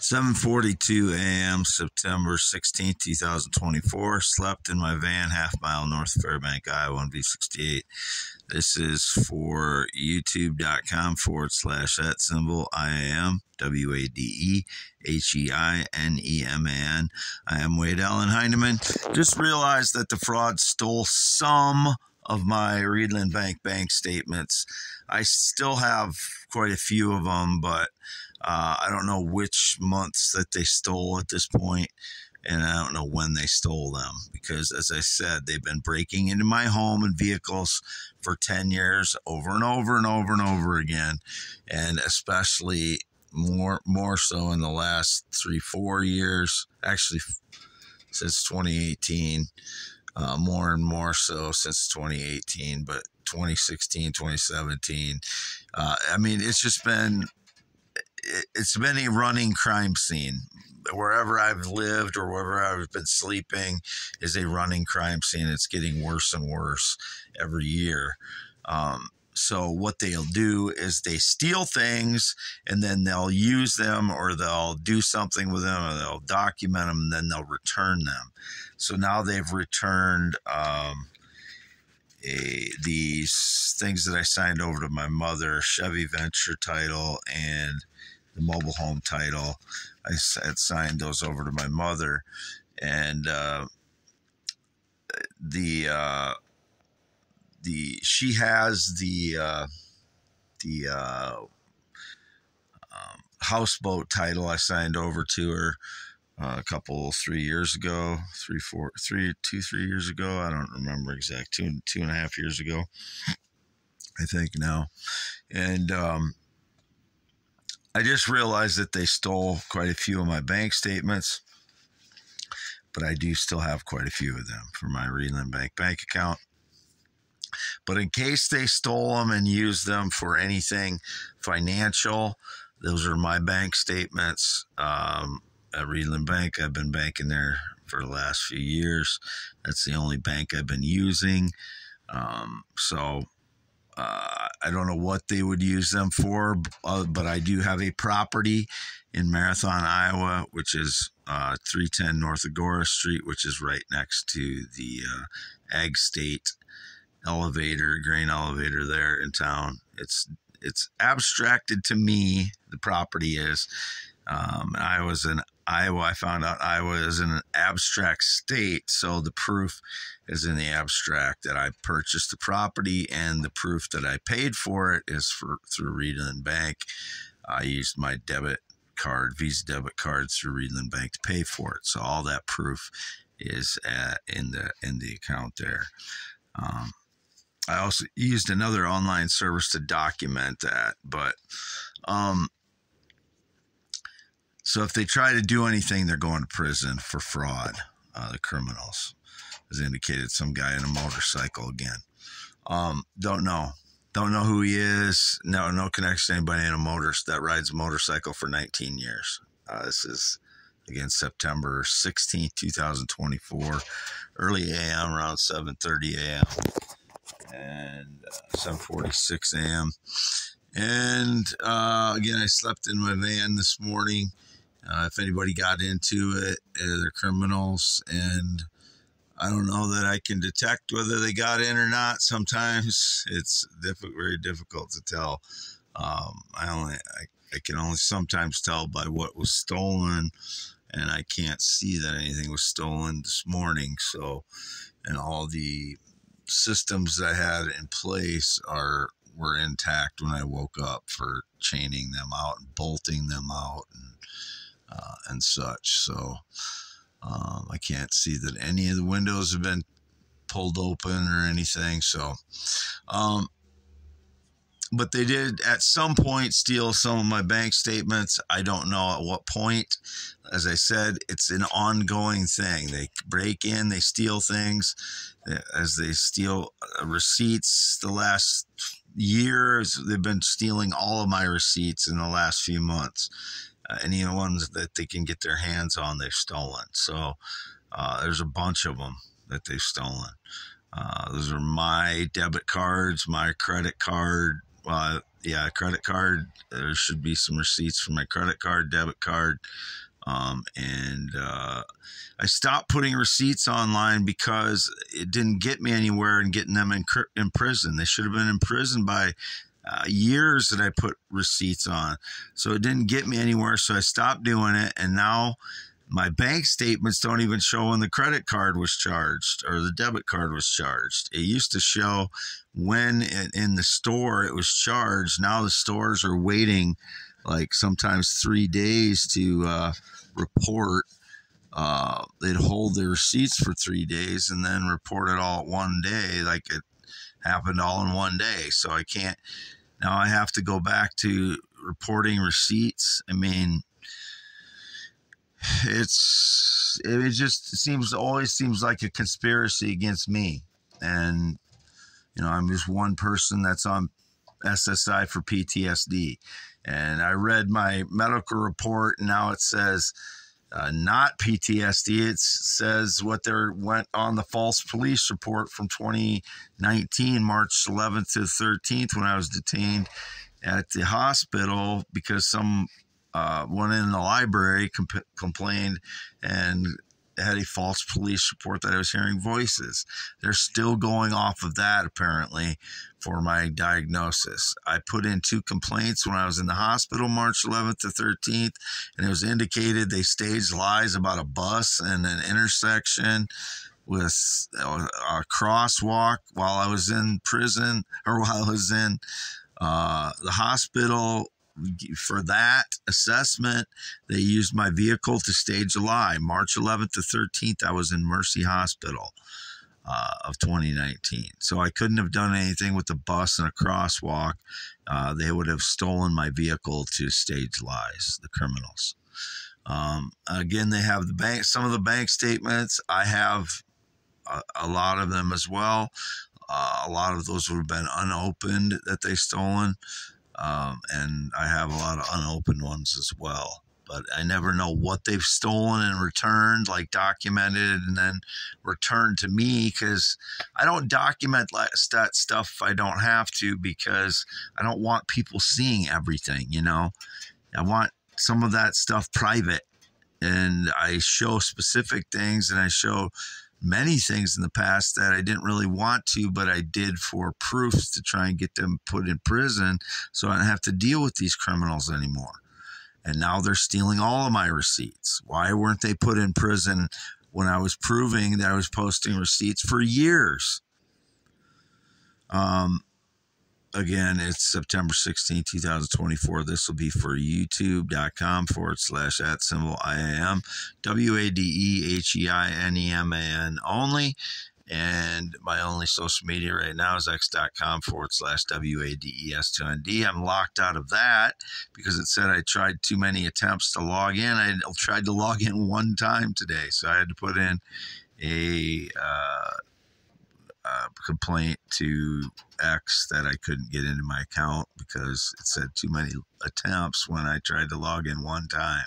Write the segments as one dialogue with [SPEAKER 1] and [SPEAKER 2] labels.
[SPEAKER 1] 7:42 a.m. September 16th, 2024. Slept in my van half-mile north of Fairbank, Iowa, V68. This is for youtube.com/@ IAM WADEHEINEMAN. I am Wade Allen Heineman. Just realized that the fraud stole some of my Readlyn Bank statements. I still have quite a few of them, but I don't know which months that they stole at this point, and I don't know when they stole them because, as I said, they've been breaking into my home and vehicles for 10 years over and over and over and over again, and especially more so in the last 3-4 years, actually since 2018, more and more so since 2018, but 2016, 2017. I mean, it's been a running crime scene. Wherever I've lived or wherever I've been sleeping is a running crime scene. It's getting worse and worse every year. So what they'll do is they steal things and then they'll use them, or they'll do something with them, or they'll document them, and then they'll return them. So now they've returned these things that I signed over to my mother, Chevy Venture title and the mobile home title. I had signed those over to my mother, and she has the houseboat title I signed over to her a couple, 3 years ago, 3 years ago. I don't remember exact, 2.5 years ago, I think now. And I just realized that they stole quite a few of my bank statements, but I do still have quite a few of them for my Readlyn Bank account. But in case they stole them and used them for anything financial, those are my bank statements. At Readlyn Bank, I've been banking there for the last few years. That's the only bank I've been using. I don't know what they would use them for, but I do have a property in Marathon, Iowa, which is 310 North Agora Street, which is right next to the Ag State grain elevator there in town. It's abstracted to me, the property is. I found out Iowa is in an abstract state, so the proof is in the abstract that I purchased the property, and the proof that I paid for it is through Readlyn Bank. I used my Visa debit card through Readlyn Bank to pay for it, so all that proof is in the account there. I also used another online service to document that, but so if they try to do anything, they're going to prison for fraud. The criminals, as indicated, some guy in a motorcycle again. Don't know who he is. No connection to anybody that rides a motorcycle for 19 years. This is, again, September 16th, 2024, early a.m., around 7:30 a.m. and 7:46 a.m. And again, I slept in my van this morning. If anybody got into it, they're criminals, and I don't know that I can detect whether they got in or not. Sometimes it's very difficult to tell. I can only sometimes tell by what was stolen, and I can't see that anything was stolen this morning. So, and all the systems that I had in place were intact when I woke up for chaining them out and bolting them out and such. So I can't see that any of the windows have been pulled open or anything. So, but they did at some point steal some of my bank statements. I don't know at what point. As I said, it's an ongoing thing. They break in, they steal things. As they steal receipts, the last years, they've been stealing all of my receipts in the last few months. Any ones that they can get their hands on, they've stolen. So there's a bunch of them that they've stolen. Those are my debit cards, my credit card, Yeah, credit card. There should be some receipts for my credit card, debit card. I stopped putting receipts online because it didn't get me anywhere in getting them in prison. They should have been in prison by years that I put receipts on. So it didn't get me anywhere. So I stopped doing it. And now my bank statements don't even show when the credit card was charged or the debit card was charged. It used to show when in the store it was charged. Now the stores are waiting like sometimes 3 days to report. They'd hold their receipts for 3 days and then report it all at one day, like it happened all in one day. So I can't, now I have to go back to reporting receipts. I mean, it always seems like a conspiracy against me. And, I'm just one person that's on SSI for PTSD. And I read my medical report, and now it says not PTSD. It says what there went on the false police report from 2019, March 11th to 13th, when I was detained at the hospital because some one in the library complained and had a false police report that I was hearing voices. They're still going off of that, apparently, for my diagnosis. I put in 2 complaints when I was in the hospital, March 11th to 13th, and it was indicated they staged lies about a bus and an intersection with a crosswalk while I was in prison, or while I was in the hospital. For that assessment, they used my vehicle to stage a lie. March 11th to 13th, I was in Mercy Hospital of 2019. So I couldn't have done anything with the bus and a crosswalk. They would have stolen my vehicle to stage lies, the criminals. Again, they have some of the bank statements. I have a lot of them as well. A lot of those would have been unopened that they stolen. And I have a lot of unopened ones as well, but I never know what they've stolen and returned, like documented and then returned to me, because I don't document that stuff if I don't have to, because I don't want people seeing everything. I want some of that stuff private, and I show specific things, and I show many things in the past that I didn't really want to, but I did for proofs to try and get them put in prison so I don't have to deal with these criminals anymore. And now they're stealing all of my receipts. Why weren't they put in prison when I was proving that I was posting receipts for years? Again, it's September 16, 2024. This will be for youtube.com/@IAM, WADEHEINEMAN only. And my only social media right now is x.com/WADES2ND. I'm locked out of that because it said I tried too many attempts to log in. I tried to log in one time today, so I had to put in a complaint to X that I couldn't get into my account because it said too many attempts when I tried to log in one time.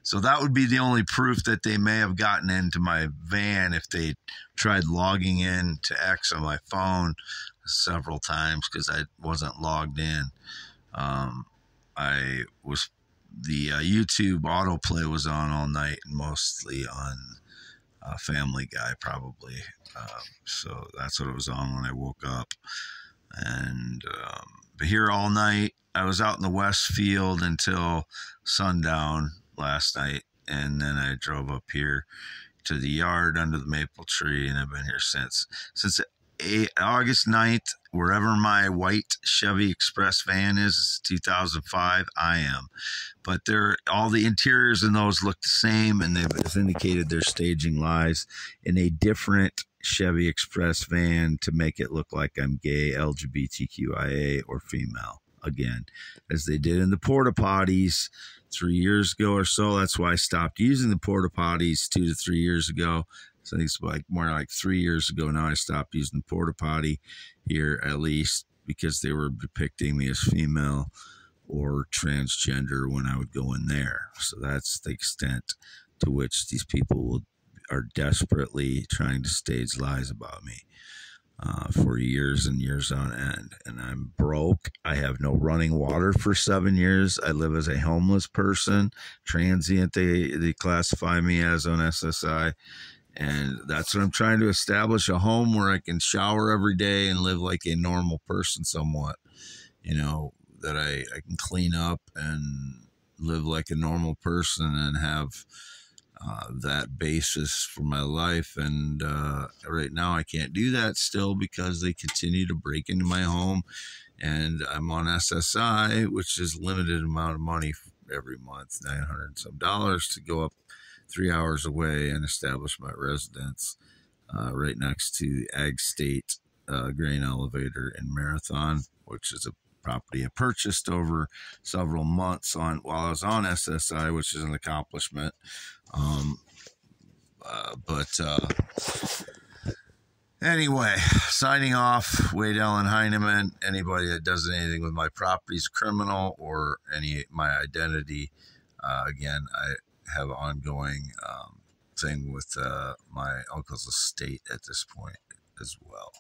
[SPEAKER 1] So that would be the only proof that they may have gotten into my van if they tried logging in to X on my phone several times, because I wasn't logged in. The YouTube autoplay was on all night, and mostly on Family Guy, probably. So that's what it was on when I woke up. And but here all night, I was out in the Westfield until sundown last night, and then I drove up here to the yard under the maple tree, and I've been here since August 9th. Wherever my white Chevy Express van is 2005, I am. But all the interiors in those look the same, and they've indicated they're staging lies in a different Chevy Express van to make it look like I'm gay, LGBTQIA, or female, again, as they did in the porta potties 3 years ago or so. That's why I stopped using the porta potties 2 to 3 years ago. So I think it's more like 3 years ago now I stopped using the porta potty here, at least, because they were depicting me as female or transgender when I would go in there. So that's the extent to which these people are desperately trying to stage lies about me. for years and years on end. And I'm broke. I have no running water for 7 years. I live as a homeless person, transient, they classify me as on SSI. And that's what I'm trying to establish, a home where I can shower every day and live like a normal person somewhat, that I can clean up and live like a normal person and have that basis for my life. And right now I can't do that still because they continue to break into my home, and I'm on SSI, which is limited amount of money every month, $900 and some to go up 3 hours away and establish my residence right next to the Ag State grain elevator in Marathon, which is a property I purchased over several months while I was on SSI, which is an accomplishment. But anyway, signing off. Wade Allen Heineman. Anybody that does anything with my property is a criminal, or my identity. Again, I have ongoing thing with my uncle's estate at this point as well.